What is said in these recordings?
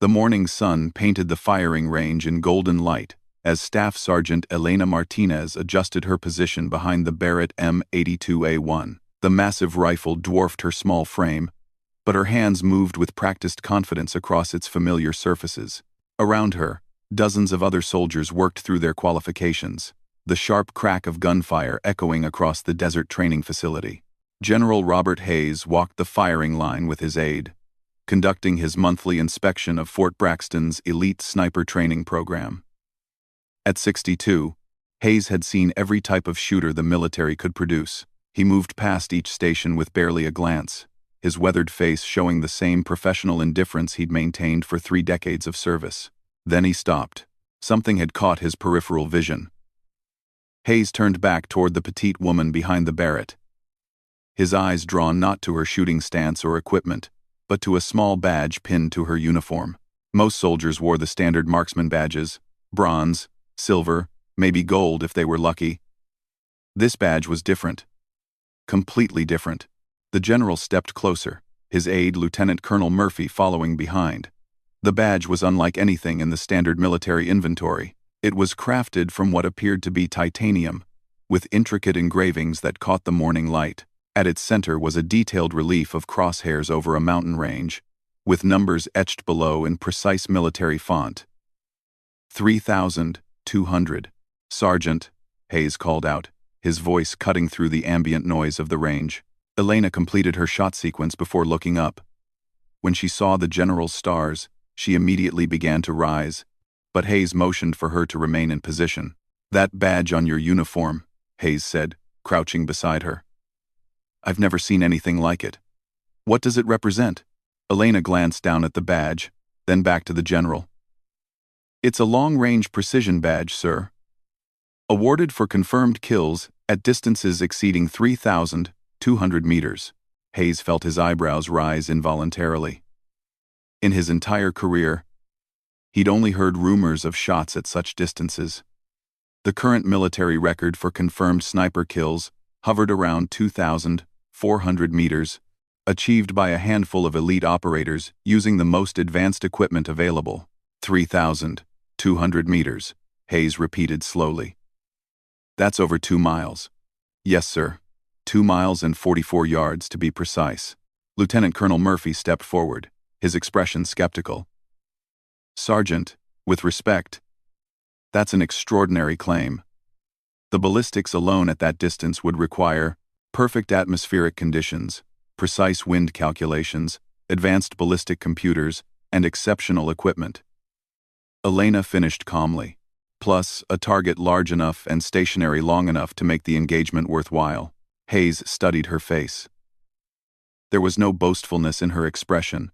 The morning sun painted the firing range in golden light as Staff Sergeant Elena Martinez adjusted her position behind the Barrett M82A1. The massive rifle dwarfed her small frame, but her hands moved with practiced confidence across its familiar surfaces. Around her, dozens of other soldiers worked through their qualifications, the sharp crack of gunfire echoing across the desert training facility. General Robert Hayes walked the firing line with his aide, conducting his monthly inspection of Fort Braxton's elite sniper training program. At 62, Hayes had seen every type of shooter the military could produce. He moved past each station with barely a glance, his weathered face showing the same professional indifference he'd maintained for 3 decades of service. Then he stopped. Something had caught his peripheral vision. Hayes turned back toward the petite woman behind the Barrett, his eyes drawn not to her shooting stance or equipment, but to a small badge pinned to her uniform. Most soldiers wore the standard marksman badges: bronze, silver, maybe gold if they were lucky. This badge was different. Completely different. The general stepped closer, his aide, Lieutenant Colonel Murphy, following behind. The badge was unlike anything in the standard military inventory. It was crafted from what appeared to be titanium, with intricate engravings that caught the morning light. At its center was a detailed relief of crosshairs over a mountain range, with numbers etched below in precise military font. 3,200. Sergeant, Hayes called out, his voice cutting through the ambient noise of the range. Elena completed her shot sequence before looking up. When she saw the general's stars, she immediately began to rise, but Hayes motioned for her to remain in position. "That badge on your uniform," Hayes said, crouching beside her. "I've never seen anything like it. What does it represent?" Elena glanced down at the badge, then back to the general. "It's a long-range precision badge, sir. Awarded for confirmed kills at distances exceeding 3,200 meters. Hayes felt his eyebrows rise involuntarily. In his entire career, he'd only heard rumors of shots at such distances. The current military record for confirmed sniper kills hovered around 2,400 meters, achieved by a handful of elite operators using the most advanced equipment available. 3,200 meters, Hayes repeated slowly. "That's over 2 miles. "Yes, sir. 2 miles and 44 yards to be precise." Lieutenant Colonel Murphy stepped forward, his expression skeptical. "Sergeant, with respect, that's an extraordinary claim. The ballistics alone at that distance would require perfect atmospheric conditions, precise wind calculations, advanced ballistic computers, and exceptional equipment." Elena finished calmly. "Plus, a target large enough and stationary long enough to make the engagement worthwhile." Hayes studied her face. There was no boastfulness in her expression,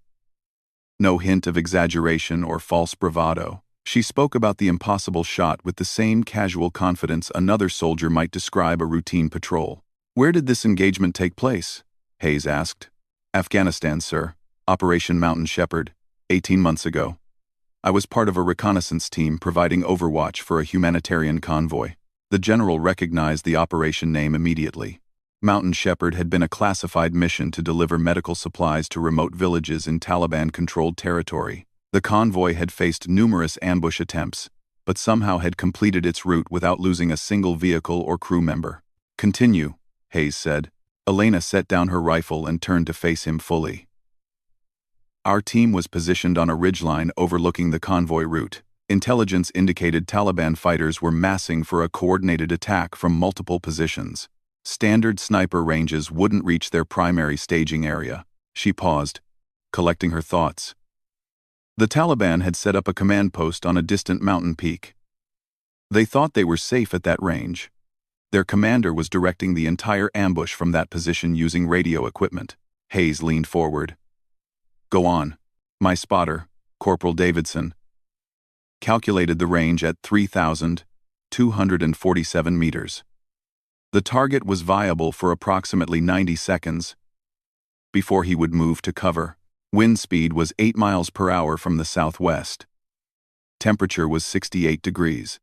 no hint of exaggeration or false bravado. She spoke about the impossible shot with the same casual confidence another soldier might describe a routine patrol. "Where did this engagement take place?" Hayes asked. "Afghanistan, sir. Operation Mountain Shepherd, 18 months ago. I was part of a reconnaissance team providing overwatch for a humanitarian convoy." The general recognized the operation name immediately. Mountain Shepherd had been a classified mission to deliver medical supplies to remote villages in Taliban-controlled territory. The convoy had faced numerous ambush attempts, but somehow had completed its route without losing a single vehicle or crew member. "Continue," Hayes said. Elena set down her rifle and turned to face him fully. "Our team was positioned on a ridgeline overlooking the convoy route. Intelligence indicated Taliban fighters were massing for a coordinated attack from multiple positions. Standard sniper ranges wouldn't reach their primary staging area." She paused, collecting her thoughts. The Taliban had set up a command post on a distant mountain peak. They thought they were safe at that range. Their commander was directing the entire ambush from that position using radio equipment. Hayes leaned forward. "Go on." "My spotter, Corporal Davidson, calculated the range at 3,247 meters. The target was viable for approximately 90 seconds before he would move to cover. Wind speed was 8 miles per hour from the southwest. Temperature was 68 degrees.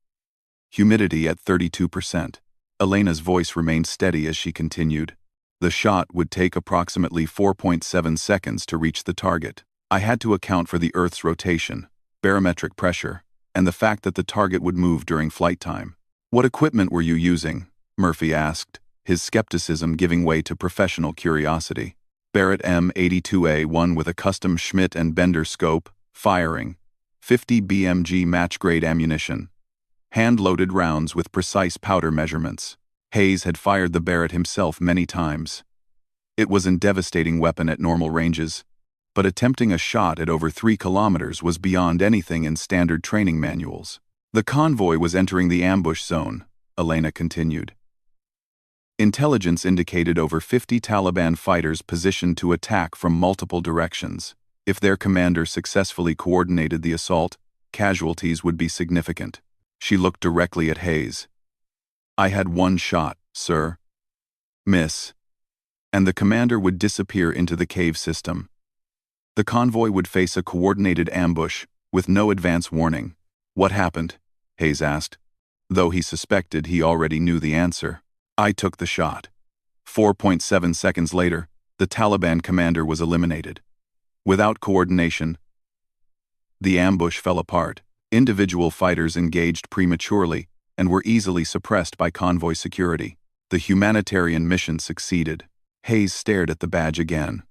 Humidity at 32%. Elena's voice remained steady as she continued. "The shot would take approximately 4.7 seconds to reach the target. I had to account for the Earth's rotation, barometric pressure, and the fact that the target would move during flight time. What equipment were you using? Murphy asked, his skepticism giving way to professional curiosity. Barrett M82A1 with a custom Schmidt and Bender scope, firing, 50 BMG match-grade ammunition. Hand-loaded rounds with precise powder measurements. Hayes had fired the Barrett himself many times. It was a devastating weapon at normal ranges, but attempting a shot at over 3 kilometers was beyond anything in standard training manuals. The convoy was entering the ambush zone, Elena continued. Intelligence indicated over 50 Taliban fighters positioned to attack from multiple directions. If their commander successfully coordinated the assault, casualties would be significant. She looked directly at Hayes. I had one shot, sir. Miss. And the commander would disappear into the cave system. The convoy would face a coordinated ambush, with no advance warning. What happened? Hayes asked, though he suspected he already knew the answer. I took the shot. 4.7 seconds later, the Taliban commander was eliminated. Without coordination, the ambush fell apart. Individual fighters engaged prematurely and were easily suppressed by convoy security. The humanitarian mission succeeded. Hayes stared at the badge again.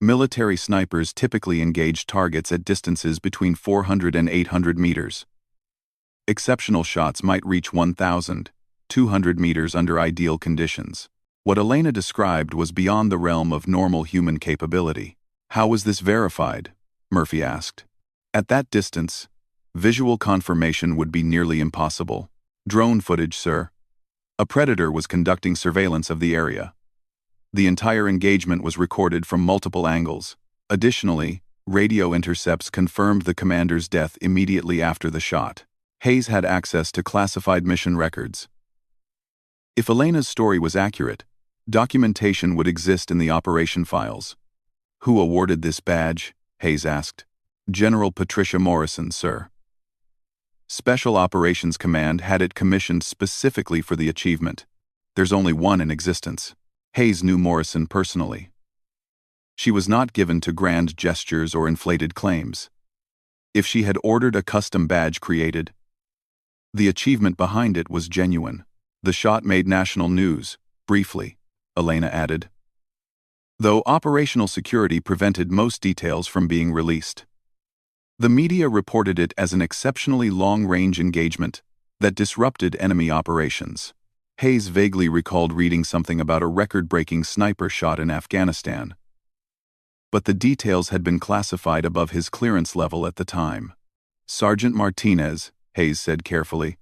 Military snipers typically engage targets at distances between 400 and 800 meters. Exceptional shots might reach 1,200 meters under ideal conditions. What Elena described was beyond the realm of normal human capability. How was this verified? Murphy asked. At that distance, visual confirmation would be nearly impossible. Drone footage, sir. A predator was conducting surveillance of the area. The entire engagement was recorded from multiple angles. Additionally, radio intercepts confirmed the commander's death immediately after the shot. Hayes had access to classified mission records. If Elena's story was accurate, documentation would exist in the operation files. Who awarded this badge? Hayes asked. General Patricia Morrison, sir. Special Operations Command had it commissioned specifically for the achievement. There's only one in existence. Hayes knew Morrison personally. She was not given to grand gestures or inflated claims. If she had ordered a custom badge created, the achievement behind it was genuine. The shot made national news, briefly, Elena added, though operational security prevented most details from being released. The media reported it as an exceptionally long-range engagement that disrupted enemy operations. Hayes vaguely recalled reading something about a record-breaking sniper shot in Afghanistan, but the details had been classified above his clearance level at the time. Sergeant Martinez, Hayes said carefully,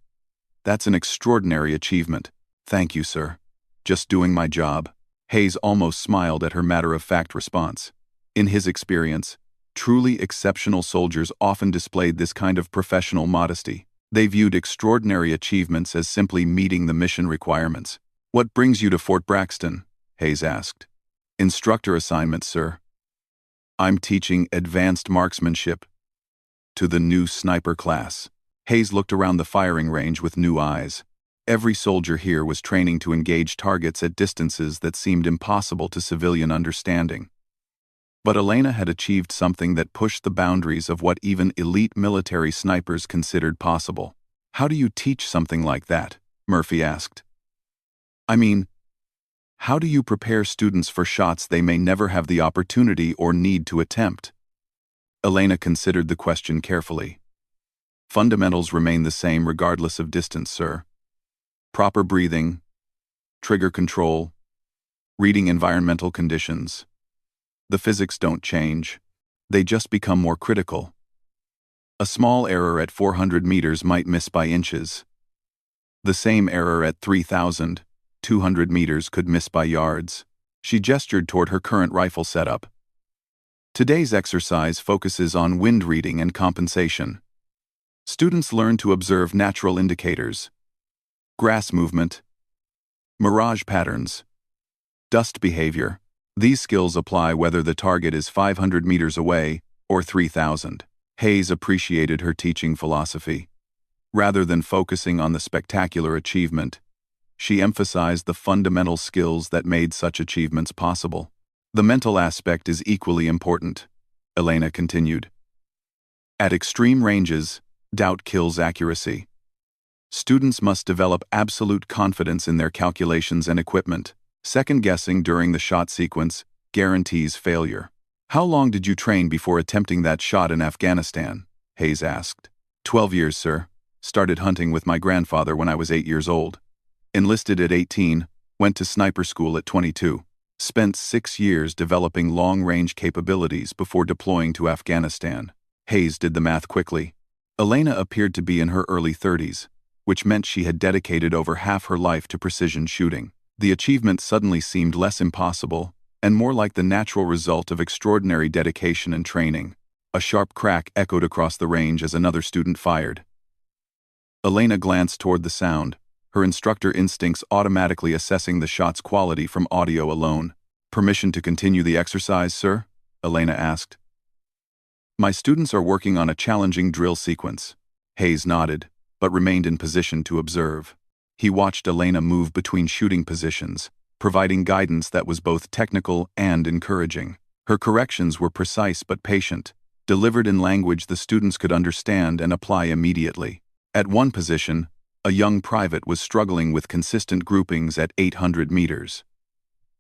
that's an extraordinary achievement. Thank you, sir. Just doing my job. Hayes almost smiled at her matter-of-fact response. In his experience, truly exceptional soldiers often displayed this kind of professional modesty. They viewed extraordinary achievements as simply meeting the mission requirements. What brings you to Fort Braxton? Hayes asked. Instructor assignment, sir. I'm teaching advanced marksmanship to the new sniper class. Hayes looked around the firing range with new eyes. Every soldier here was training to engage targets at distances that seemed impossible to civilian understanding. But Elena had achieved something that pushed the boundaries of what even elite military snipers considered possible. How do you teach something like that? Murphy asked. I mean, how do you prepare students for shots they may never have the opportunity or need to attempt? Elena considered the question carefully. Fundamentals remain the same regardless of distance, sir. Proper breathing, trigger control, reading environmental conditions. The physics don't change, they just become more critical. A small error at 400 meters might miss by inches. The same error at 3,200 meters could miss by yards. She gestured toward her current rifle setup. Today's exercise focuses on wind reading and compensation. Students learn to observe natural indicators, grass movement, mirage patterns, dust behavior. These skills apply whether the target is 500 meters away or 3,000. Hayes appreciated her teaching philosophy. Rather than focusing on the spectacular achievement, she emphasized the fundamental skills that made such achievements possible. The mental aspect is equally important. Elena continued. At extreme ranges, doubt kills accuracy. Students must develop absolute confidence in their calculations and equipment. Second-guessing during the shot sequence guarantees failure. How long did you train before attempting that shot in Afghanistan? Hayes asked. 12 years, sir. Started hunting with my grandfather when I was 8 years old. Enlisted at 18, went to sniper school at 22. Spent 6 years developing long-range capabilities before deploying to Afghanistan. Hayes did the math quickly. Elena appeared to be in her early 30s, which meant she had dedicated over half her life to precision shooting. The achievement suddenly seemed less impossible and more like the natural result of extraordinary dedication and training. A sharp crack echoed across the range as another student fired. Elena glanced toward the sound, her instructor instincts automatically assessing the shot's quality from audio alone. Permission to continue the exercise, sir? Elena asked. My students are working on a challenging drill sequence. Hayes nodded, but remained in position to observe. He watched Elena move between shooting positions, providing guidance that was both technical and encouraging. Her corrections were precise but patient, delivered in language the students could understand and apply immediately. At one position, a young private was struggling with consistent groupings at 800 meters.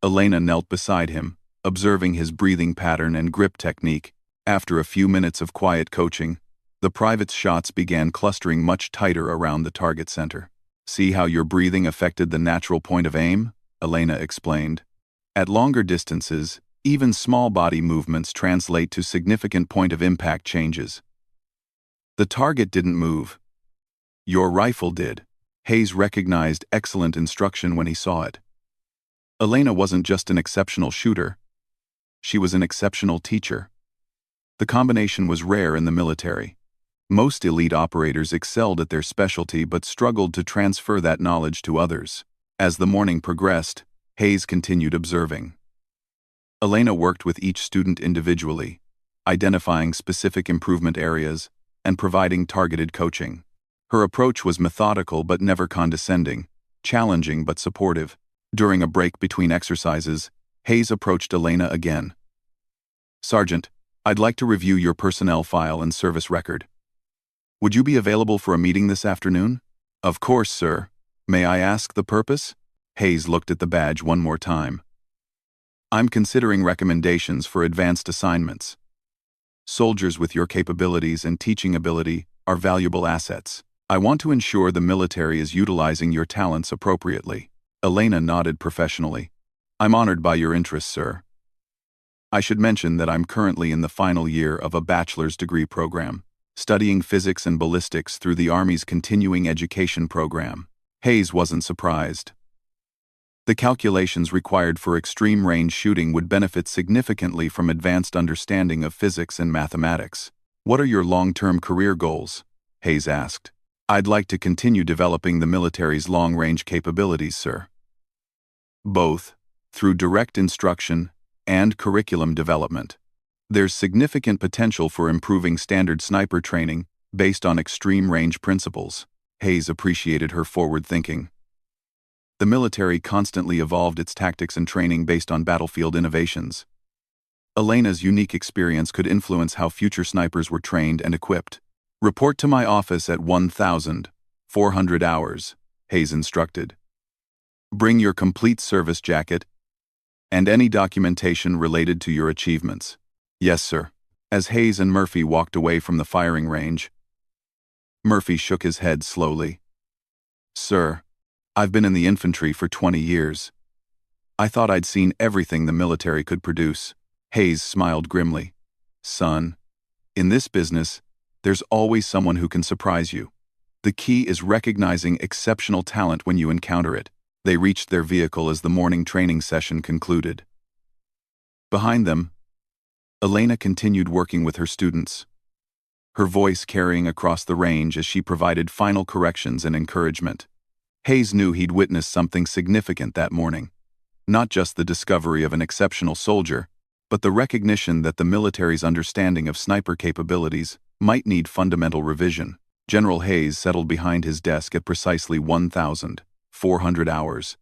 Elena knelt beside him, observing his breathing pattern and grip technique. After a few minutes of quiet coaching, the private's shots began clustering much tighter around the target center. See how your breathing affected the natural point of aim? Elena explained. At longer distances, even small body movements translate to significant point of impact changes. The target didn't move. Your rifle did. Hayes recognized excellent instruction when he saw it. Elena wasn't just an exceptional shooter. She was an exceptional teacher. The combination was rare in the military. Most elite operators excelled at their specialty but struggled to transfer that knowledge to others. As the morning progressed, Hayes continued observing. Elena worked with each student individually, identifying specific improvement areas and providing targeted coaching. Her approach was methodical but never condescending, challenging but supportive. During a break between exercises, Hayes approached Elena again. Sergeant, I'd like to review your personnel file and service record. Would you be available for a meeting this afternoon? Of course, sir. May I ask the purpose? Hayes looked at the badge one more time. I'm considering recommendations for advanced assignments. Soldiers with your capabilities and teaching ability are valuable assets. I want to ensure the military is utilizing your talents appropriately. Elena nodded professionally. I'm honored by your interest, sir. I should mention that I'm currently in the final year of a bachelor's degree program, studying physics and ballistics through the Army's continuing education program. Hayes wasn't surprised. The calculations required for extreme-range shooting would benefit significantly from advanced understanding of physics and mathematics. What are your long-term career goals? Hayes asked. I'd like to continue developing the military's long-range capabilities, sir. Both, through direct instruction and curriculum development. There's significant potential for improving standard sniper training based on extreme-range principles. Hayes appreciated her forward thinking. The military constantly evolved its tactics and training based on battlefield innovations. Elena's unique experience could influence how future snipers were trained and equipped. Report to my office at 1,400 hours, Hayes instructed. Bring your complete service jacket and any documentation related to your achievements. Yes, sir. As Hayes and Murphy walked away from the firing range, Murphy shook his head slowly. Sir, I've been in the infantry for 20 years. I thought I'd seen everything the military could produce. Hayes smiled grimly. Son, in this business, there's always someone who can surprise you. The key is recognizing exceptional talent when you encounter it. They reached their vehicle as the morning training session concluded. Behind them, Elena continued working with her students, her voice carrying across the range as she provided final corrections and encouragement. Hayes knew he'd witnessed something significant that morning. Not just the discovery of an exceptional soldier, but the recognition that the military's understanding of sniper capabilities might need fundamental revision. General Hayes settled behind his desk at precisely 1,400 hours.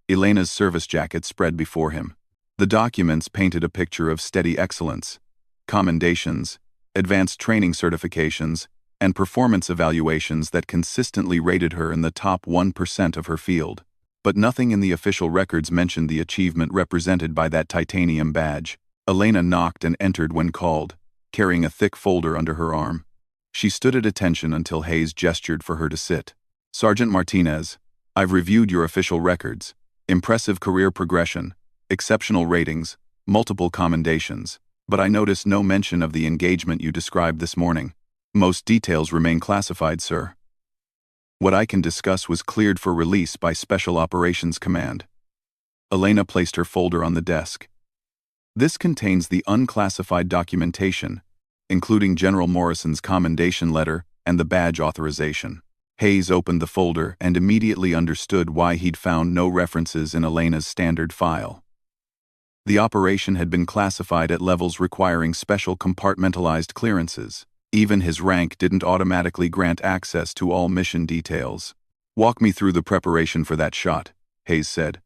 Elena's service jacket spread before him. The documents painted a picture of steady excellence, commendations, advanced training certifications, and performance evaluations that consistently rated her in the top 1% of her field. But nothing in the official records mentioned the achievement represented by that titanium badge. Elena knocked and entered when called, carrying a thick folder under her arm. She stood at attention until Hayes gestured for her to sit. "Sergeant Martinez, I've reviewed your official records. Impressive career progression, exceptional ratings, multiple commendations, but I noticed no mention of the engagement you described this morning. Most details remain classified, sir. What I can discuss was cleared for release by Special Operations Command." Elena placed her folder on the desk. "This contains the unclassified documentation, including General Morrison's commendation letter and the badge authorization." Hayes opened the folder and immediately understood why he'd found no references in Elena's standard file. The operation had been classified at levels requiring special compartmentalized clearances. Even his rank didn't automatically grant access to all mission details. "Walk me through the preparation for that shot," Hayes said.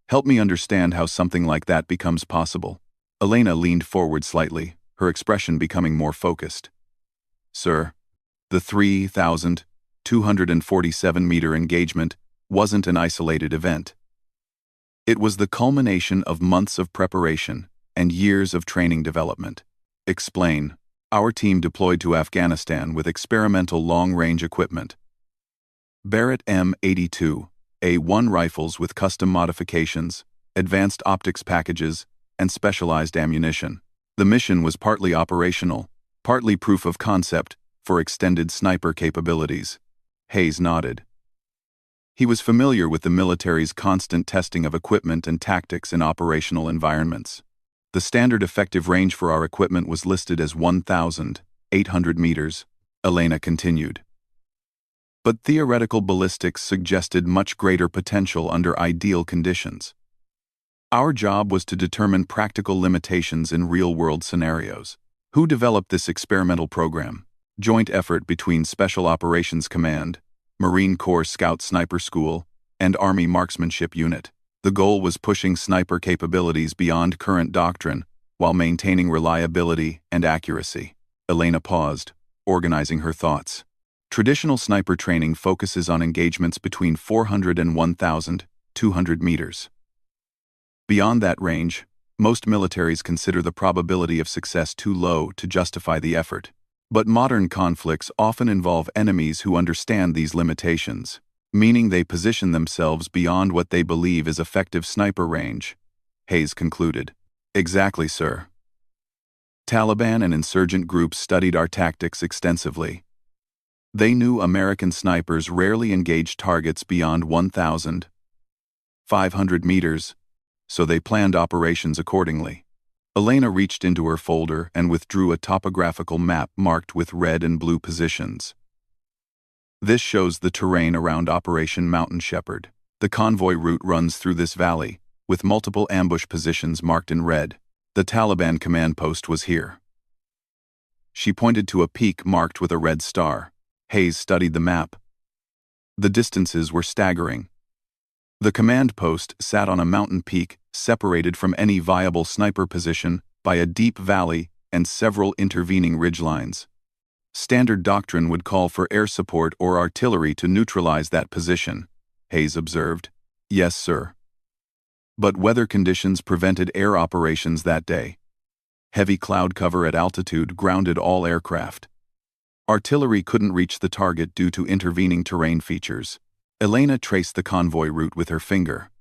"Help me understand how something like that becomes possible." Elena leaned forward slightly, her expression becoming more focused. "Sir, the 3,247-meter engagement wasn't an isolated event. It was the culmination of months of preparation and years of training development." "Explain." "Our team deployed to Afghanistan with experimental long-range equipment. Barrett M82A1 rifles with custom modifications, advanced optics packages, and specialized ammunition. The mission was partly operational, partly proof of concept for extended sniper capabilities." Hayes nodded. He was familiar with the military's constant testing of equipment and tactics in operational environments. "The standard effective range for our equipment was listed as 1,800 meters, Elena continued. "But theoretical ballistics suggested much greater potential under ideal conditions. Our job was to determine practical limitations in real-world scenarios." "Who developed this experimental program?" "Joint effort between Special Operations Command, Marine Corps Scout Sniper School, and Army Marksmanship Unit. The goal was pushing sniper capabilities beyond current doctrine while maintaining reliability and accuracy." Elena paused, organizing her thoughts. "Traditional sniper training focuses on engagements between 400 and 1,200 meters. Beyond that range, most militaries consider the probability of success too low to justify the effort. But modern conflicts often involve enemies who understand these limitations, meaning they position themselves beyond what they believe is effective sniper range," Hayes concluded. "Exactly, sir. Taliban and insurgent groups studied our tactics extensively. They knew American snipers rarely engaged targets beyond 1,500 meters, so they planned operations accordingly." Elena reached into her folder and withdrew a topographical map marked with red and blue positions. "This shows the terrain around Operation Mountain Shepherd. The convoy route runs through this valley, with multiple ambush positions marked in red. The Taliban command post was here." She pointed to a peak marked with a red star. Hayes studied the map. The distances were staggering. The command post sat on a mountain peak separated from any viable sniper position by a deep valley and several intervening ridgelines. "Standard doctrine would call for air support or artillery to neutralize that position," Hayes observed. "Yes, sir. But weather conditions prevented air operations that day. Heavy cloud cover at altitude grounded all aircraft. Artillery couldn't reach the target due to intervening terrain features." Elena traced the convoy route with her finger.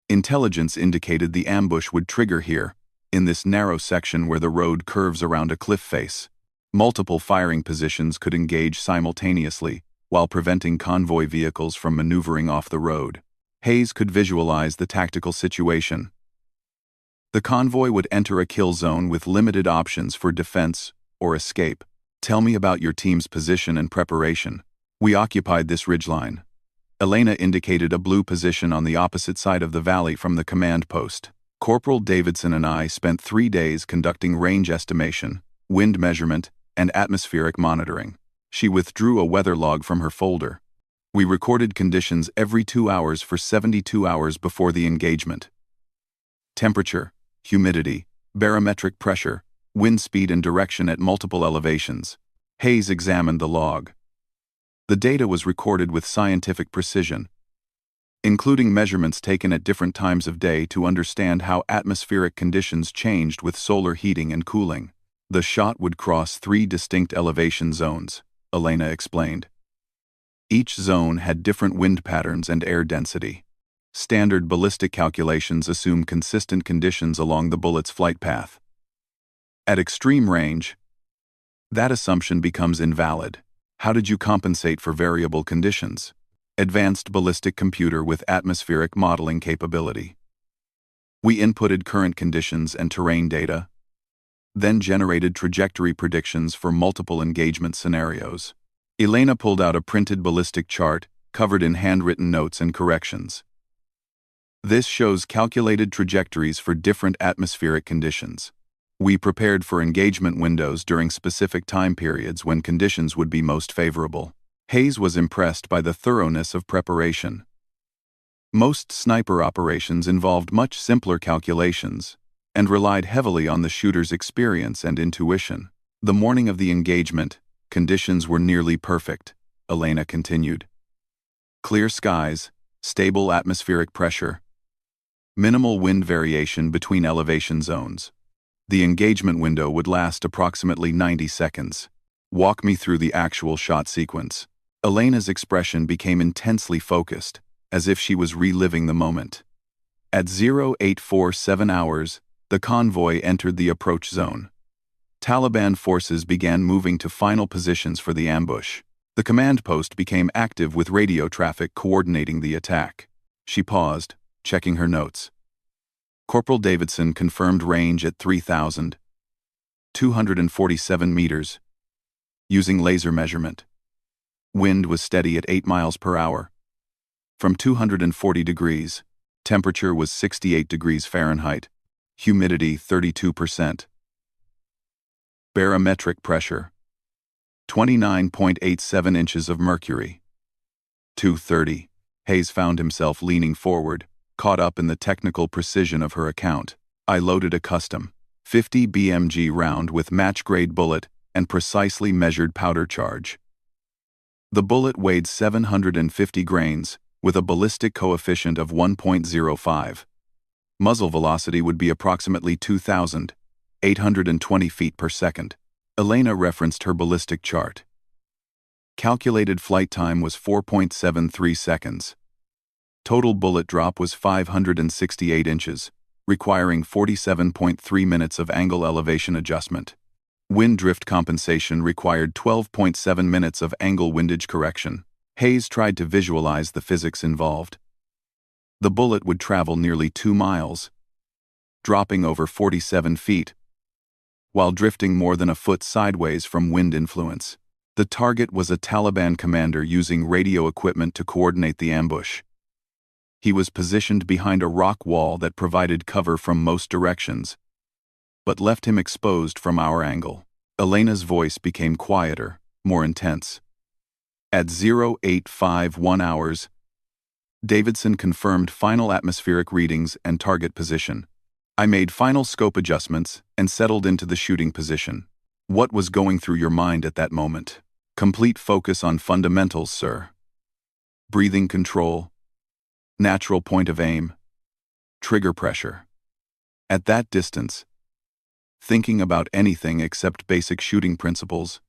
"Intelligence indicated the ambush would trigger here, in this narrow section where the road curves around a cliff face. Multiple firing positions could engage simultaneously while preventing convoy vehicles from maneuvering off the road." Hayes could visualize the tactical situation. "The convoy would enter a kill zone with limited options for defense or escape. Tell me about your team's position and preparation." "We occupied this ridgeline." Elena indicated a blue position on the opposite side of the valley from the command post. "Corporal Davidson and I spent 3 days conducting range estimation, wind measurement, and atmospheric monitoring." She withdrew a weather log from her folder. "We recorded conditions every 2 hours for 72 hours before the engagement. Temperature, humidity, barometric pressure, wind speed and direction at multiple elevations. Hayes examined the log. The data was recorded with scientific precision, including measurements taken at different times of day to understand how atmospheric conditions changed with solar heating and cooling. The shot would cross 3 distinct elevation zones, Elena explained. Each zone had different wind patterns and air density. Standard ballistic calculations assume consistent conditions along the bullet's flight path. At extreme range, that assumption becomes invalid. How did you compensate for variable conditions? Advanced ballistic computer with atmospheric modeling capability. We inputted current conditions and terrain data, then generated trajectory predictions for multiple engagement scenarios. Elena pulled out a printed ballistic chart covered in handwritten notes and corrections. This shows calculated trajectories for different atmospheric conditions. We prepared for engagement windows during specific time periods when conditions would be most favorable. Hayes was impressed by the thoroughness of preparation. Most sniper operations involved much simpler calculations and relied heavily on the shooter's experience and intuition. The morning of the engagement, conditions were nearly perfect, Elena continued. Clear skies, stable atmospheric pressure, minimal wind variation between elevation zones. The engagement window would last approximately 90 seconds. Walk me through the actual shot sequence. Elena's expression became intensely focused, as if she was reliving the moment. At 0847 hours, the convoy entered the approach zone. Taliban forces began moving to final positions for the ambush. The command post became active with radio traffic coordinating the attack. She paused, checking her notes. Corporal Davidson confirmed range at 3,247 meters, using laser measurement. Wind was steady at 8 miles per hour. From 240 degrees, temperature was 68 degrees Fahrenheit, humidity 32%. Barometric pressure, 29.87 inches of mercury. 2:30. Hayes found himself leaning forward, caught up in the technical precision of her account. I loaded a custom 50 BMG round with match-grade bullet and precisely measured powder charge. The bullet weighed 750 grains, with a ballistic coefficient of 1.05. Muzzle velocity would be approximately 2,820 feet per second. Elena referenced her ballistic chart. Calculated flight time was 4.73 seconds. Total bullet drop was 568 inches, requiring 47.3 minutes of angle elevation adjustment. Wind drift compensation required 12.7 minutes of angle windage correction. Hayes tried to visualize the physics involved. The bullet would travel nearly 2 miles, dropping over 47 feet, while drifting more than a foot sideways from wind influence. The target was a Taliban commander using radio equipment to coordinate the ambush. He was positioned behind a rock wall that provided cover from most directions, but left him exposed from our angle. Elena's voice became quieter, more intense. At 0851 hours, Davidson confirmed final atmospheric readings and target position. I made final scope adjustments and settled into the shooting position. What was going through your mind at that moment? Complete focus on fundamentals, sir. Breathing control, natural point of aim, trigger pressure. At that distance, thinking about anything except basic shooting principles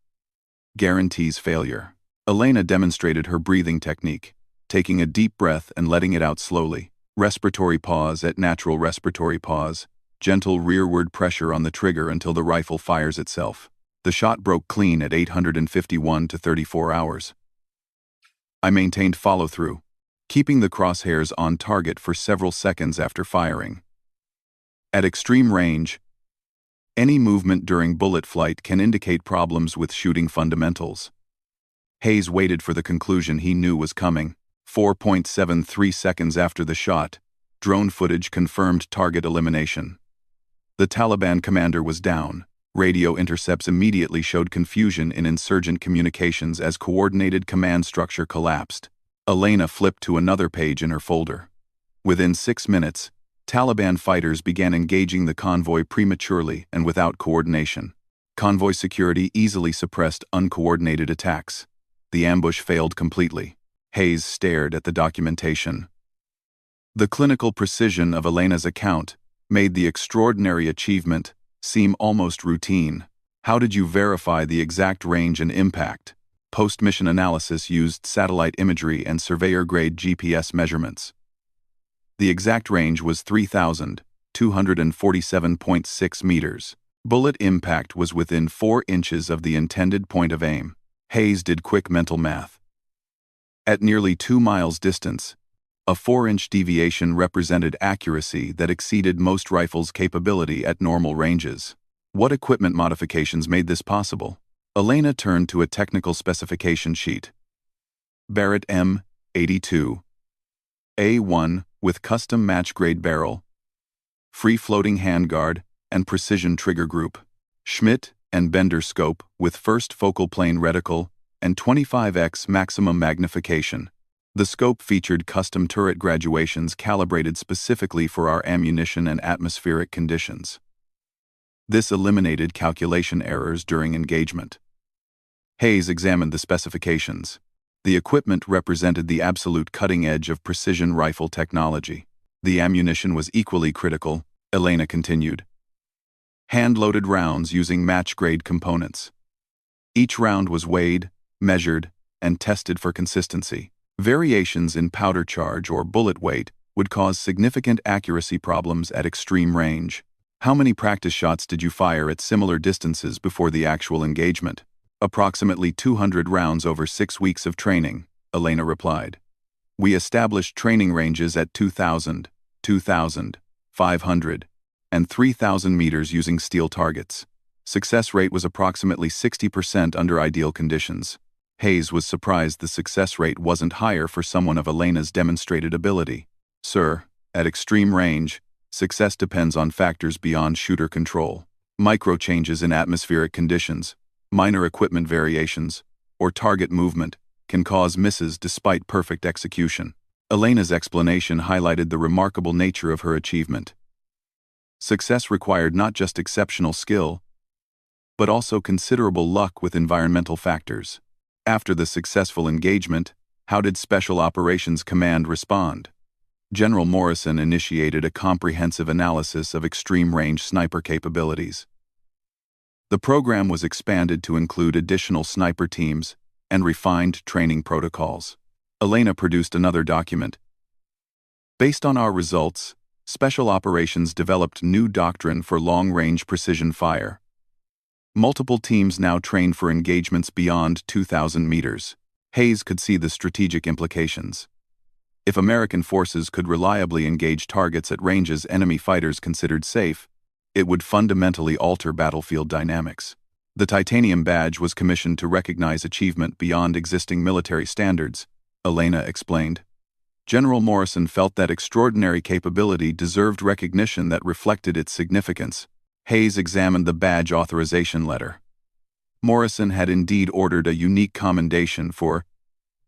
guarantees failure. Elena demonstrated her breathing technique, taking a deep breath and letting it out slowly. Respiratory pause at natural respiratory pause, gentle rearward pressure on the trigger until the rifle fires itself. The shot broke clean at 851 to 34 hours. I maintained follow-through, keeping the crosshairs on target for several seconds after firing. At extreme range, any movement during bullet flight can indicate problems with shooting fundamentals. Hayes waited for the conclusion he knew was coming. 4.73 seconds after the shot, drone footage confirmed target elimination. The Taliban commander was down. Radio intercepts immediately showed confusion in insurgent communications as coordinated command structure collapsed. Elena flipped to another page in her folder. Within 6 minutes, Taliban fighters began engaging the convoy prematurely and without coordination. Convoy security easily suppressed uncoordinated attacks. The ambush failed completely. Hayes stared at the documentation. The clinical precision of Elena's account made the extraordinary achievement seem almost routine. How did you verify the exact range and impact? Post-mission analysis used satellite imagery and surveyor-grade GPS measurements. The exact range was 3,247.6 meters. Bullet impact was within 4 inches of the intended point of aim. Hayes did quick mental math. At nearly 2 miles distance, a 4-inch deviation represented accuracy that exceeded most rifles' capability at normal ranges. What equipment modifications made this possible? Elena turned to a technical specification sheet. Barrett M82 A1 with custom match-grade barrel, free-floating handguard, and precision trigger group. Schmidt and Bender scope with first focal plane reticle and 25x maximum magnification. The scope featured custom turret graduations calibrated specifically for our ammunition and atmospheric conditions. This eliminated calculation errors during engagement. Hayes examined the specifications. The equipment represented the absolute cutting edge of precision rifle technology. The ammunition was equally critical, Elena continued. Hand-loaded rounds using match-grade components. Each round was weighed, measured, and tested for consistency. Variations in powder charge or bullet weight would cause significant accuracy problems at extreme range. How many practice shots did you fire at similar distances before the actual engagement? Approximately 200 rounds over 6 weeks of training, Elena replied. We established training ranges at 2,000, 2,000, 500, and 3,000 meters using steel targets. Success rate was approximately 60% under ideal conditions. Hayes was surprised the success rate wasn't higher for someone of Elena's demonstrated ability. Sir, at extreme range, success depends on factors beyond shooter control. Micro changes in atmospheric conditions, minor equipment variations, or target movement can cause misses despite perfect execution. Elena's explanation highlighted the remarkable nature of her achievement. Success required not just exceptional skill, but also considerable luck with environmental factors. After the successful engagement, how did Special Operations Command respond? General Morrison initiated a comprehensive analysis of extreme-range sniper capabilities. The program was expanded to include additional sniper teams and refined training protocols. Elena produced another document. Based on our results, Special Operations developed new doctrine for long-range precision fire. Multiple teams now train for engagements beyond 2,000 meters. Hayes could see the strategic implications. If American forces could reliably engage targets at ranges enemy fighters considered safe, it would fundamentally alter battlefield dynamics. The Titanium Badge was commissioned to recognize achievement beyond existing military standards, Elena explained. General Morrison felt that extraordinary capability deserved recognition that reflected its significance. Hayes examined the badge authorization letter. Morrison had indeed ordered a unique commendation for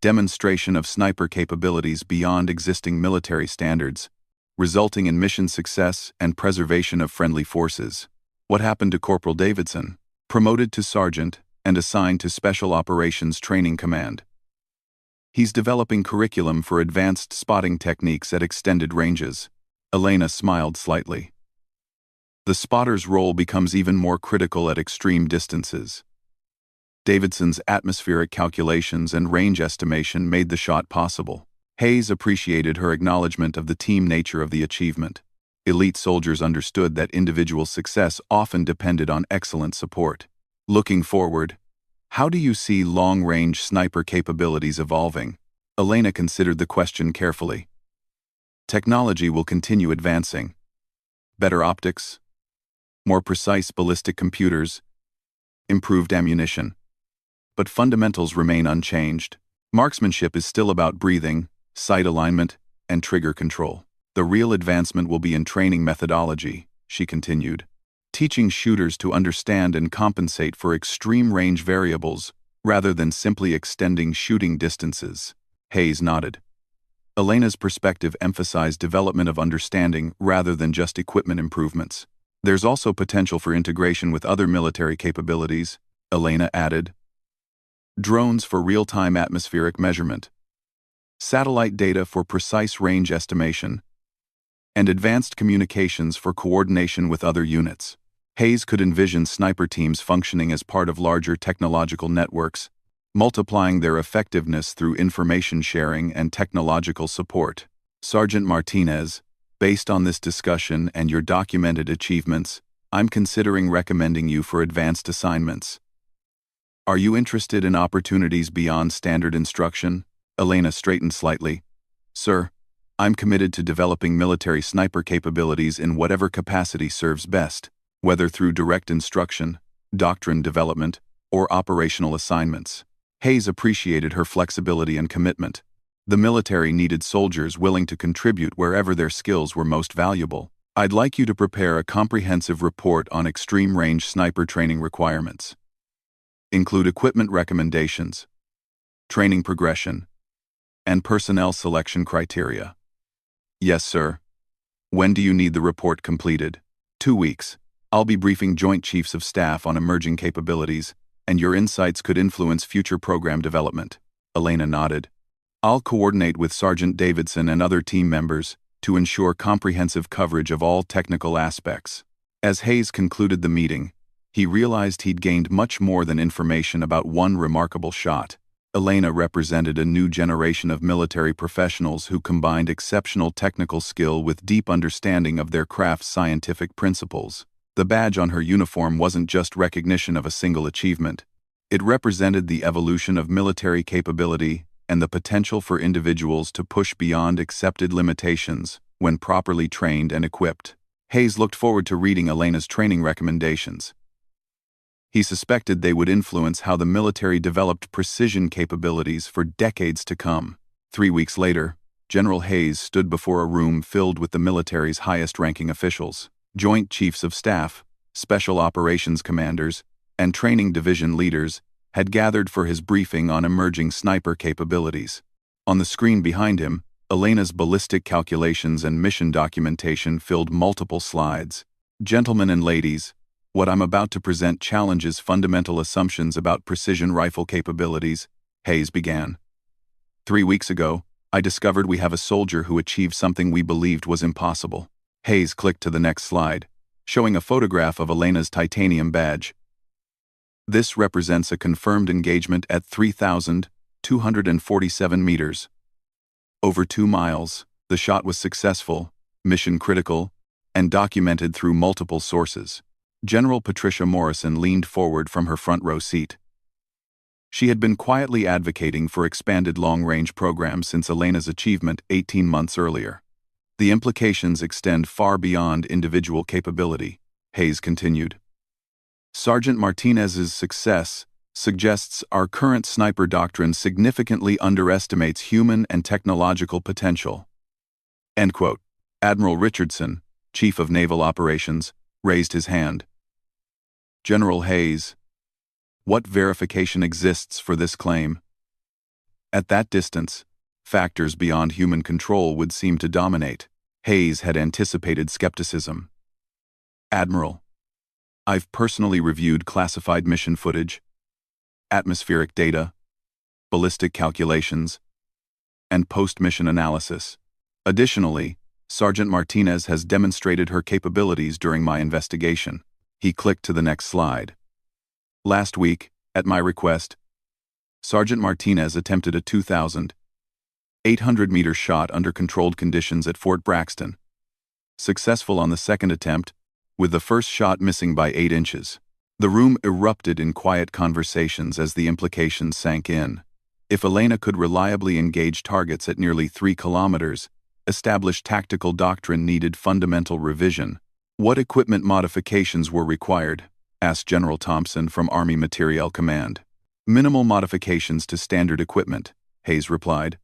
demonstration of sniper capabilities beyond existing military standards, resulting in mission success and preservation of friendly forces. What happened to Corporal Davidson? Promoted to sergeant and assigned to Special Operations Training Command. He's developing curriculum for advanced spotting techniques at extended ranges. Elena smiled slightly. The spotter's role becomes even more critical at extreme distances. Davidson's atmospheric calculations and range estimation made the shot possible. Hayes appreciated her acknowledgement of the team nature of the achievement. Elite soldiers understood that individual success often depended on excellent support. Looking forward, how do you see long-range sniper capabilities evolving? Elena considered the question carefully. Technology will continue advancing. Better optics, more precise ballistic computers, improved ammunition. But fundamentals remain unchanged. Marksmanship is still about breathing, sight alignment, and trigger control. The real advancement will be in training methodology, she continued, teaching shooters to understand and compensate for extreme range variables rather than simply extending shooting distances. Hayes nodded. Elena's perspective emphasized development of understanding rather than just equipment improvements. There's also potential for integration with other military capabilities, Elena added. Drones for real-time atmospheric measurement, satellite data for precise range estimation, and advanced communications for coordination with other units. Hayes could envision sniper teams functioning as part of larger technological networks, multiplying their effectiveness through information sharing and technological support. Sergeant Martinez, based on this discussion and your documented achievements, I'm considering recommending you for advanced assignments. Are you interested in opportunities beyond standard instruction? Elena straightened slightly. Sir, I'm committed to developing military sniper capabilities in whatever capacity serves best, whether through direct instruction, doctrine development, or operational assignments. Hayes appreciated her flexibility and commitment. The military needed soldiers willing to contribute wherever their skills were most valuable. I'd like you to prepare a comprehensive report on extreme-range sniper training requirements. Include equipment recommendations, training progression, and personnel selection criteria. Yes, sir. When do you need the report completed? 2 weeks. I'll be briefing Joint Chiefs of Staff on emerging capabilities, and your insights could influence future program development. Elena nodded. I'll coordinate with Sergeant Davidson and other team members to ensure comprehensive coverage of all technical aspects. As Hayes concluded the meeting, he realized he'd gained much more than information about one remarkable shot. Elena represented a new generation of military professionals who combined exceptional technical skill with deep understanding of their craft's scientific principles. The badge on her uniform wasn't just recognition of a single achievement. It represented the evolution of military capability and the potential for individuals to push beyond accepted limitations when properly trained and equipped. Hayes looked forward to reading Elena's training recommendations. He suspected they would influence how the military developed precision capabilities for decades to come. 3 weeks later, General Hayes stood before a room filled with the military's highest-ranking officials. Joint Chiefs of Staff, Special Operations Commanders, and Training Division leaders had gathered for his briefing on emerging sniper capabilities. On the screen behind him, Elena's ballistic calculations and mission documentation filled multiple slides. Gentlemen and ladies, what I'm about to present challenges fundamental assumptions about precision rifle capabilities, Hayes began. 3 weeks ago, I discovered we have a soldier who achieved something we believed was impossible. Hayes clicked to the next slide, showing a photograph of Elena's titanium badge. This represents a confirmed engagement at 3,247 meters. Over 2 miles, the shot was successful, mission critical, and documented through multiple sources. General Patricia Morrison leaned forward from her front row seat. She had been quietly advocating for expanded long-range programs since Elena's achievement 18 months earlier. The implications extend far beyond individual capability, Hayes continued. Sergeant Martinez's success suggests our current sniper doctrine significantly underestimates human and technological potential. End quote. Admiral Richardson, Chief of Naval Operations, raised his hand. General Hayes, what verification exists for this claim? At that distance, factors beyond human control would seem to dominate. Hayes had anticipated skepticism. Admiral, I've personally reviewed classified mission footage, atmospheric data, ballistic calculations, and post-mission analysis. Additionally, Sergeant Martinez has demonstrated her capabilities during my investigation. He clicked to the next slide. Last week, at my request, Sergeant Martinez attempted a 2,800-meter shot under controlled conditions at Fort Braxton. Successful on the second attempt, with the first shot missing by 8 inches. The room erupted in quiet conversations as the implications sank in. If Elena could reliably engage targets at nearly 3 kilometers, established tactical doctrine needed fundamental revision. What equipment modifications were required? Asked General Thompson from Army Materiel Command. Minimal modifications to standard equipment, Hayes replied.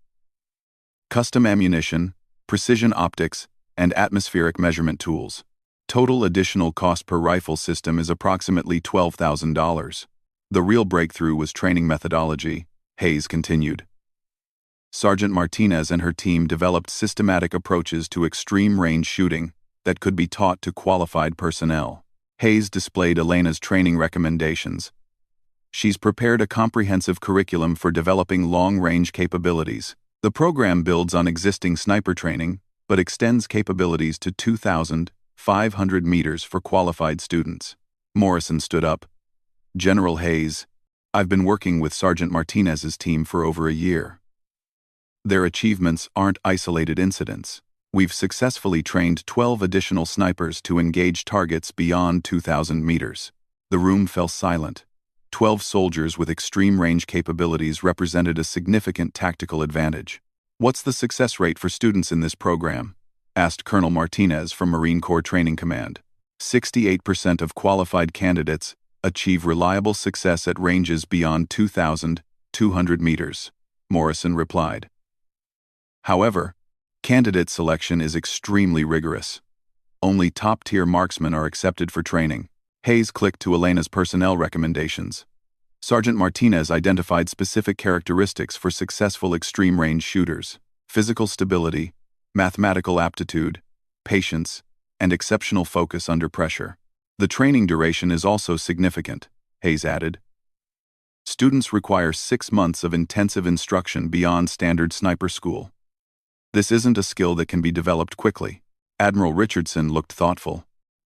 Custom ammunition, precision optics, and atmospheric measurement tools. Total additional cost per rifle system is approximately $12,000. The real breakthrough was training methodology, Hayes continued. Sergeant Martinez and her team developed systematic approaches to extreme range shooting that could be taught to qualified personnel. Hayes displayed Elena's training recommendations. She's prepared a comprehensive curriculum for developing long-range capabilities. The program builds on existing sniper training, but extends capabilities to 2,500 meters for qualified students. Morrison stood up. General Hayes, I've been working with Sergeant Martinez's team for over a year. Their achievements aren't isolated incidents. We've successfully trained 12 additional snipers to engage targets beyond 2,000 meters. The room fell silent. 12 soldiers with extreme range capabilities represented a significant tactical advantage. What's the success rate for students in this program? Asked Colonel Martinez from Marine Corps Training Command. 68% of qualified candidates achieve reliable success at ranges beyond 2,200 meters, Morrison replied. However, candidate selection is extremely rigorous. Only top-tier marksmen are accepted for training. Hayes clicked to Elena's personnel recommendations. Sergeant Martinez identified specific characteristics for successful extreme-range shooters: physical stability, mathematical aptitude, patience, and exceptional focus under pressure. The training duration is also significant, Hayes added. Students require 6 months of intensive instruction beyond standard sniper school. This isn't a skill that can be developed quickly. Admiral Richardson looked thoughtful.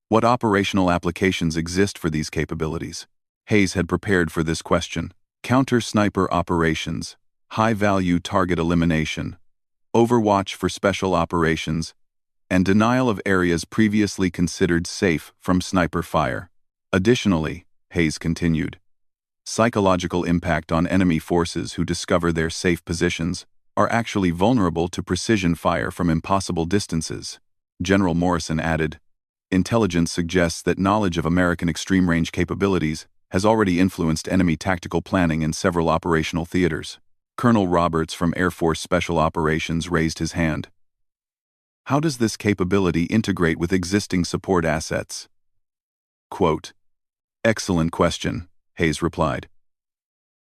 What operational applications exist for these capabilities? Hayes had prepared for this question. Counter-sniper operations, high-value target elimination, overwatch for special operations, and denial of areas previously considered safe from sniper fire. Additionally, Hayes continued, psychological impact on enemy forces who discover their safe positions are actually vulnerable to precision fire from impossible distances. General Morrison added, intelligence suggests that knowledge of American extreme-range capabilities has already influenced enemy tactical planning in several operational theaters. Colonel Roberts from Air Force Special Operations raised his hand. How does this capability integrate with existing support assets? Quote, excellent question, Hayes replied.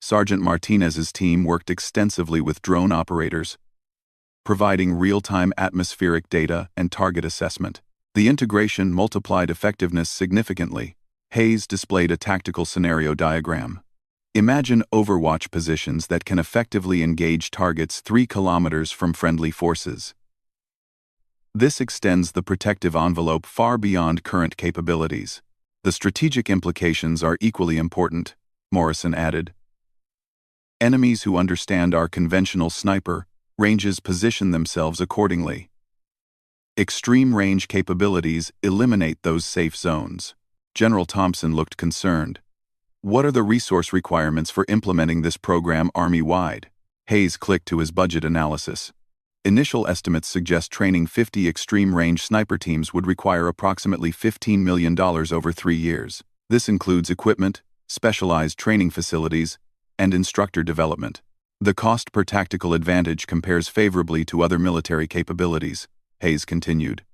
Sergeant Martinez's team worked extensively with drone operators, providing real-time atmospheric data and target assessment. The integration multiplied effectiveness significantly. Hayes displayed a tactical scenario diagram. Imagine overwatch positions that can effectively engage targets 3 kilometers from friendly forces. This extends the protective envelope far beyond current capabilities. The strategic implications are equally important, Morrison added. Enemies who understand our conventional sniper ranges position themselves accordingly. Extreme range capabilities eliminate those safe zones. General Thompson looked concerned. What are the resource requirements for implementing this program Army-wide? Hayes clicked to his budget analysis. Initial estimates suggest training 50 extreme-range sniper teams would require approximately $15 million over 3 years. This includes equipment, specialized training facilities, and instructor development. The cost per tactical advantage compares favorably to other military capabilities, Hayes continued.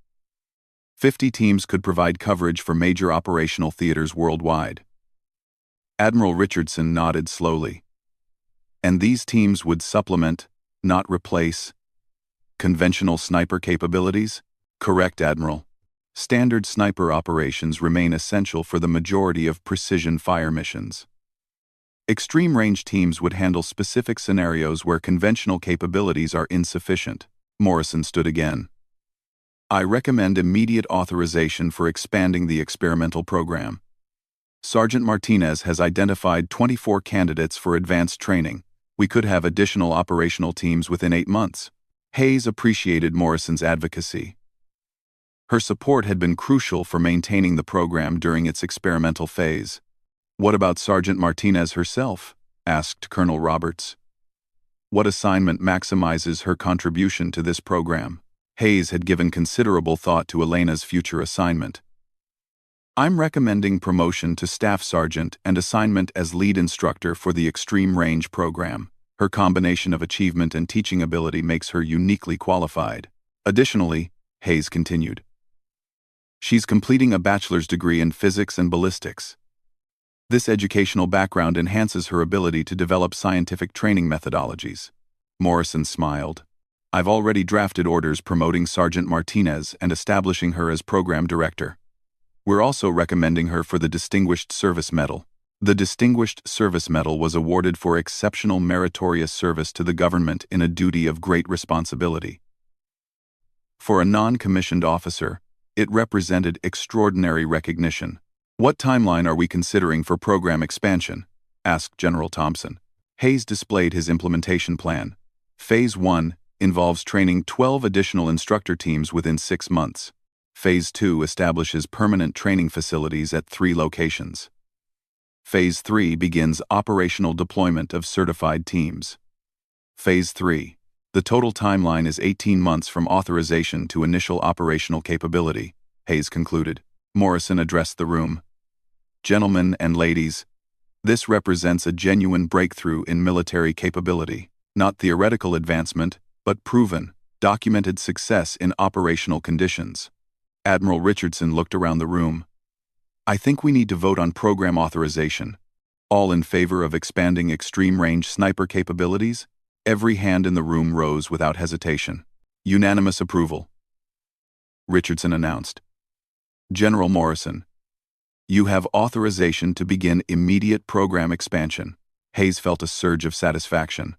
50 teams could provide coverage for major operational theaters worldwide. Admiral Richardson nodded slowly. And these teams would supplement, not replace, conventional sniper capabilities? Correct, Admiral. Standard sniper operations remain essential for the majority of precision fire missions. Extreme-range teams would handle specific scenarios where conventional capabilities are insufficient. Morrison stood again. I recommend immediate authorization for expanding the experimental program. Sergeant Martinez has identified 24 candidates for advanced training. We could have additional operational teams within 8 months. Hayes appreciated Morrison's advocacy. Her support had been crucial for maintaining the program during its experimental phase. What about Sergeant Martinez herself? Asked Colonel Roberts. What assignment maximizes her contribution to this program? Hayes had given considerable thought to Elena's future assignment. I'm recommending promotion to Staff Sergeant and assignment as lead instructor for the Extreme Range program. Her combination of achievement and teaching ability makes her uniquely qualified. Additionally, Hayes continued, she's completing a bachelor's degree in physics and ballistics. This educational background enhances her ability to develop scientific training methodologies. Morrison smiled. I've already drafted orders promoting Sergeant Martinez and establishing her as program director. We're also recommending her for the Distinguished Service Medal. The Distinguished Service Medal was awarded for exceptional meritorious service to the government in a duty of great responsibility. For a non-commissioned officer, it represented extraordinary recognition. What timeline are we considering for program expansion? Asked General Thompson. Hayes displayed his implementation plan. Phase 1 involves training 12 additional instructor teams within 6 months. Phase 2 establishes permanent training facilities at 3 locations. Phase 3 begins operational deployment of certified teams. Phase 3. The total timeline is 18 months from authorization to initial operational capability, Hayes concluded. Morrison addressed the room. Gentlemen and ladies, this represents a genuine breakthrough in military capability, not theoretical advancement, but proven, documented success in operational conditions. Admiral Richardson looked around the room. I think we need to vote on program authorization. All in favor of expanding extreme-range sniper capabilities? Every hand in the room rose without hesitation. Unanimous approval. Richardson announced. General Morrison, you have authorization to begin immediate program expansion. Hayes felt a surge of satisfaction.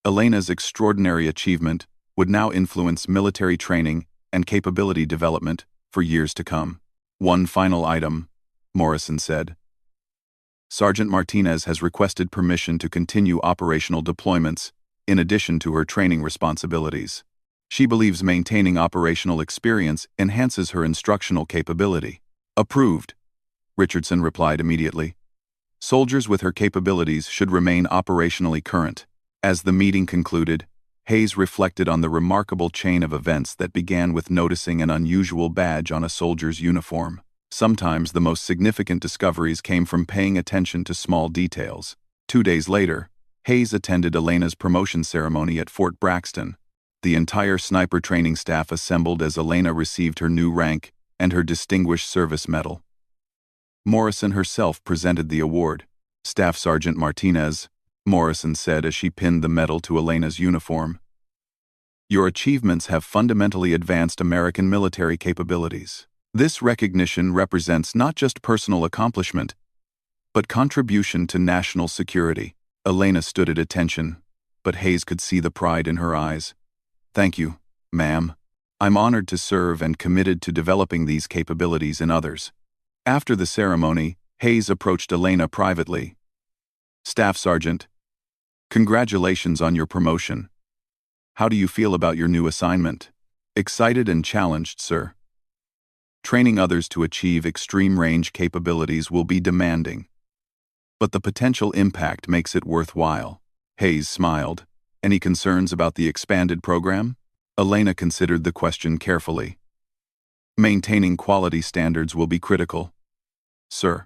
Elena's extraordinary achievement would now influence military training and capability development for years to come. One final item, Morrison said. Sergeant Martinez has requested permission to continue operational deployments in addition to her training responsibilities. She believes maintaining operational experience enhances her instructional capability. Approved, Richardson replied immediately. Soldiers with her capabilities should remain operationally current. As the meeting concluded, Hayes reflected on the remarkable chain of events that began with noticing an unusual badge on a soldier's uniform. Sometimes the most significant discoveries came from paying attention to small details. 2 days later, Hayes attended Elena's promotion ceremony at Fort Braxton. The entire sniper training staff assembled as Elena received her new rank and her Distinguished Service Medal. Morrison herself presented the award. Staff Sergeant Martinez, Morrison said as she pinned the medal to Elena's uniform. Your achievements have fundamentally advanced American military capabilities. This recognition represents not just personal accomplishment, but contribution to national security. Elena stood at attention, but Hayes could see the pride in her eyes. Thank you, ma'am. I'm honored to serve and committed to developing these capabilities in others. After the ceremony, Hayes approached Elena privately. Staff Sergeant, congratulations on your promotion. How do you feel about your new assignment? Excited and challenged, sir. Training others to achieve extreme-range capabilities will be demanding, but the potential impact makes it worthwhile. Hayes smiled. Any concerns about the expanded program? Elena considered the question carefully. Maintaining quality standards will be critical. Sir,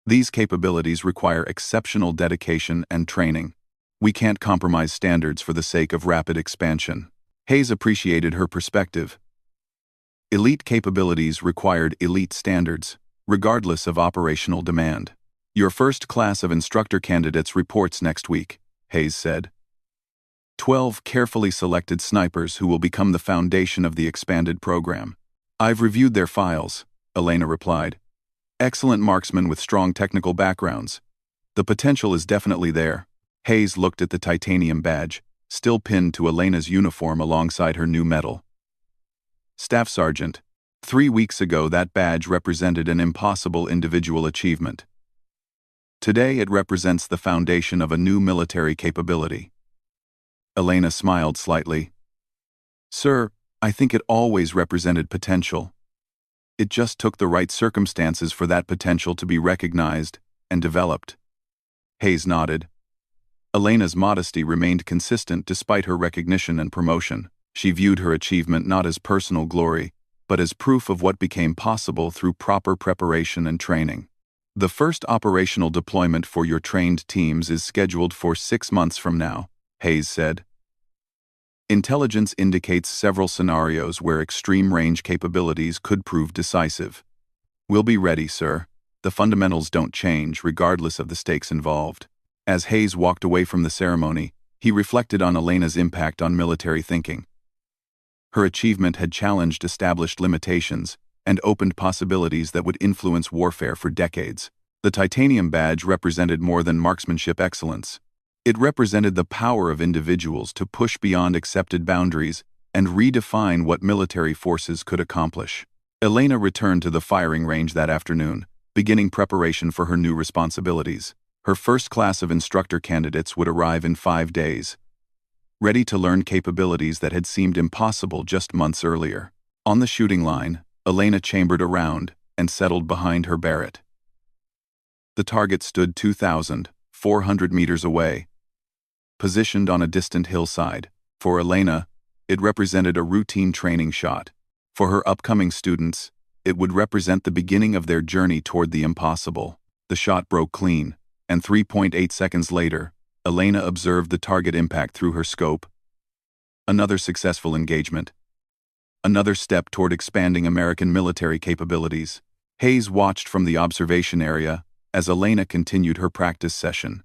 these capabilities require exceptional dedication and training. We can't compromise standards for the sake of rapid expansion. Hayes appreciated her perspective. Elite capabilities required elite standards, regardless of operational demand. Your first class of instructor candidates reports next week, Hayes said. 12 carefully selected snipers who will become the foundation of the expanded program. I've reviewed their files, Elena replied. Excellent marksmen with strong technical backgrounds. The potential is definitely there. Hayes looked at the titanium badge, still pinned to Elena's uniform alongside her new medal. Staff Sergeant, 3 weeks ago that badge represented an impossible individual achievement. Today it represents the foundation of a new military capability. Elena smiled slightly. Sir, I think it always represented potential. It just took the right circumstances for that potential to be recognized and developed. Hayes nodded. Elena's modesty remained consistent despite her recognition and promotion. She viewed her achievement not as personal glory, but as proof of what became possible through proper preparation and training. The first operational deployment for your trained teams is scheduled for 6 months from now, Hayes said. Intelligence indicates several scenarios where extreme-range capabilities could prove decisive. We'll be ready, sir. The fundamentals don't change regardless of the stakes involved. As Hayes walked away from the ceremony, He reflected on Elena's impact on military thinking. Her achievement had challenged established limitations and opened possibilities that would influence warfare for decades. The titanium badge represented more than marksmanship excellence. It represented the power of individuals to push beyond accepted boundaries and redefine what military forces could accomplish. Elena returned to the firing range that afternoon, beginning preparation for her new responsibilities. Her first class of instructor candidates would arrive in 5 days, ready to learn capabilities that had seemed impossible just months earlier. On the shooting line, Elena chambered around and settled behind her Barrett. The target stood 2,400 meters away, positioned on a distant hillside. For Elena, it represented a routine training shot. For her upcoming students, it would represent the beginning of their journey toward the impossible. The shot broke clean, and 3.8 seconds later, Elena observed the target impact through her scope. Another successful engagement. Another step toward expanding American military capabilities. Hayes watched from the observation area as Elena continued her practice session.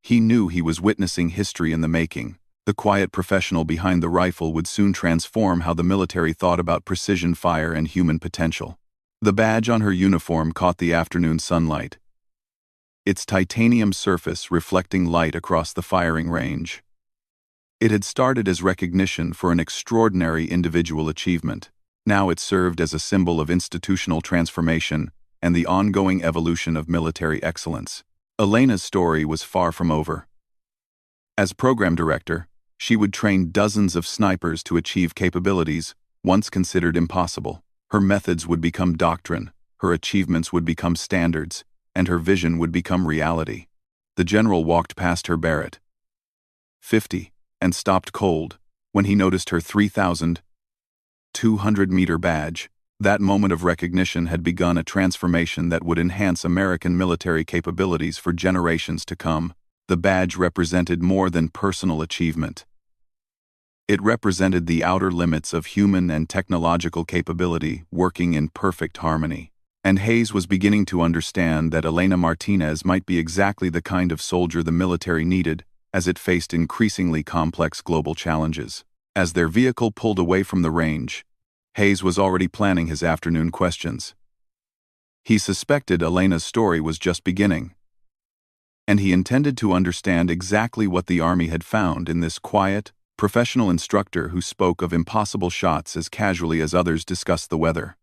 He knew he was witnessing history in the making. The quiet professional behind the rifle would soon transform how the military thought about precision fire and human potential. The badge on her uniform caught the afternoon sunlight, its titanium surface reflecting light across the firing range. It had started as recognition for an extraordinary individual achievement. Now it served as a symbol of institutional transformation and the ongoing evolution of military excellence. Elena's story was far from over. As program director, she would train dozens of snipers to achieve capabilities once considered impossible. Her methods would become doctrine, her achievements would become standards, and her vision would become reality. The general walked past her Barrett 50 and stopped cold when he noticed her 3,200-meter badge. That moment of recognition had begun a transformation that would enhance American military capabilities for generations to come. The badge represented more than personal achievement. It represented the outer limits of human and technological capability working in perfect harmony. And Hayes was beginning to understand that Elena Martinez might be exactly the kind of soldier the military needed as it faced increasingly complex global challenges. As their vehicle pulled away from the range, Hayes was already planning his afternoon questions. He suspected Elena's story was just beginning, and he intended to understand exactly what the Army had found in this quiet, professional instructor who spoke of impossible shots as casually as others discussed the weather.